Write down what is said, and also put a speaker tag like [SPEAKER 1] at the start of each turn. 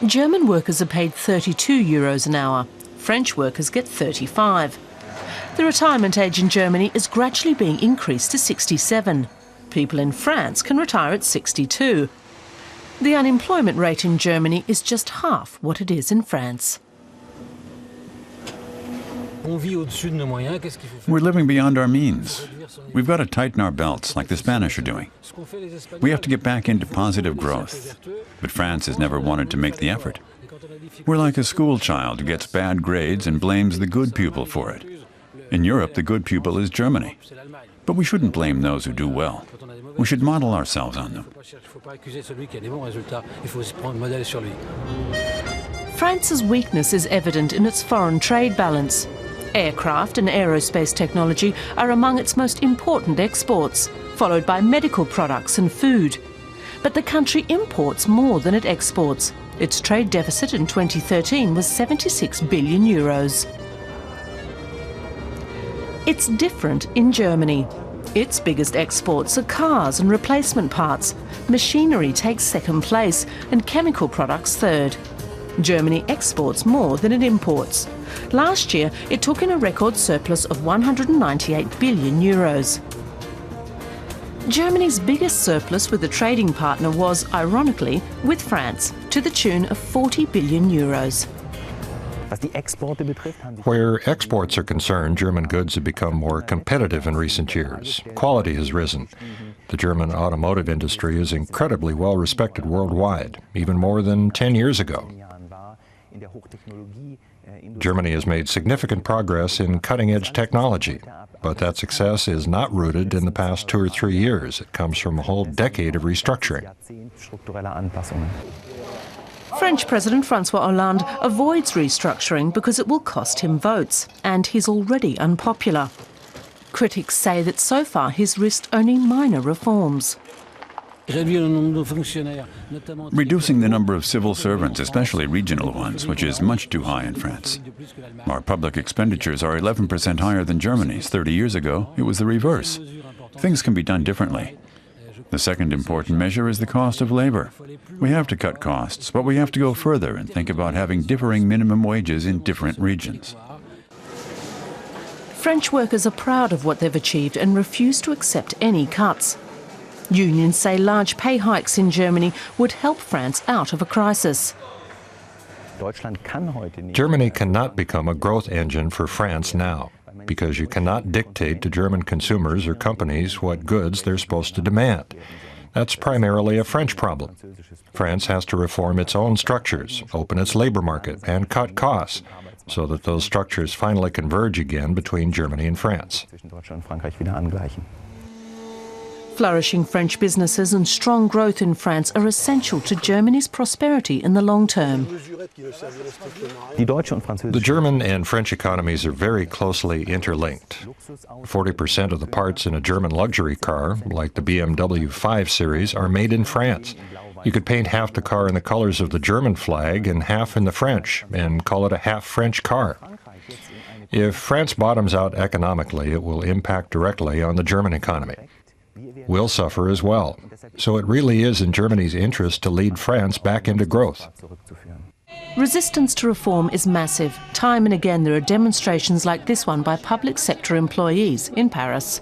[SPEAKER 1] German workers are paid €32 an hour. French workers get 35. The retirement age in Germany is gradually being increased to 67. People in France can retire at 62. The unemployment rate in Germany is just half what it is in France.
[SPEAKER 2] We're living beyond our means. We've got to tighten our belts like the Spanish are doing. We have to get back into positive growth. But France has never wanted to make the effort. We're like a school child who gets bad grades and blames the good pupil for it. In Europe, the good pupil is Germany. But we shouldn't blame those who do well. We should model ourselves on them.
[SPEAKER 1] France's weakness is evident in its foreign trade balance. Aircraft and aerospace technology are among its most important exports, followed by medical products and food. But the country imports more than it exports. Its trade deficit in 2013 was €76 billion. It's different in Germany. Its biggest exports are cars and replacement parts. Machinery takes second place and chemical products third. Germany exports more than it imports. Last year, it took in a record surplus of €198 billion. Germany's biggest surplus with a trading partner was, ironically, with France, to the tune of €40 billion.
[SPEAKER 3] Where exports are concerned, German goods have become more competitive in recent years. Quality has risen. The German automotive industry is incredibly well respected worldwide, even more than 10 years ago. Germany has made significant progress in cutting-edge technology, but that success is not rooted in the past 2 or 3 years. It comes from a whole decade of restructuring.
[SPEAKER 1] French President François Hollande avoids restructuring because it will cost him votes, and he's already unpopular. Critics say that so far he's risked only minor reforms.
[SPEAKER 2] Reducing the number of civil servants, especially regional ones, which is much too high in France. Our public expenditures are 11% higher than Germany's. 30 years ago, it was the reverse. Things can be done differently. The second important measure is the cost of labor. We have to cut costs, but we have to go further and think about having differing minimum wages in different regions.
[SPEAKER 1] French workers are proud of what they've achieved and refuse to accept any cuts. Unions say large pay hikes in Germany would help France out of a crisis.
[SPEAKER 3] Germany cannot become a growth engine for France now, because you cannot dictate to German consumers or companies what goods they're supposed to demand. That's primarily a French problem. France has to reform its own structures, open its labor market, and cut costs, so that those structures finally converge again between Germany and France.
[SPEAKER 1] Flourishing French businesses and strong growth in France are essential to Germany's prosperity in the long term.
[SPEAKER 3] The German and French economies are very closely interlinked. 40% of the parts in a German luxury car, like the BMW 5 Series, are made in France. You could paint half the car in the colors of the German flag and half in the French, and call it a half-French car. If France bottoms out economically, it will impact directly on the German economy. We'll suffer as well. So it really is in Germany's interest to lead France back into growth.
[SPEAKER 1] Resistance to reform is massive. Time and again there are demonstrations like this one by public sector employees in Paris.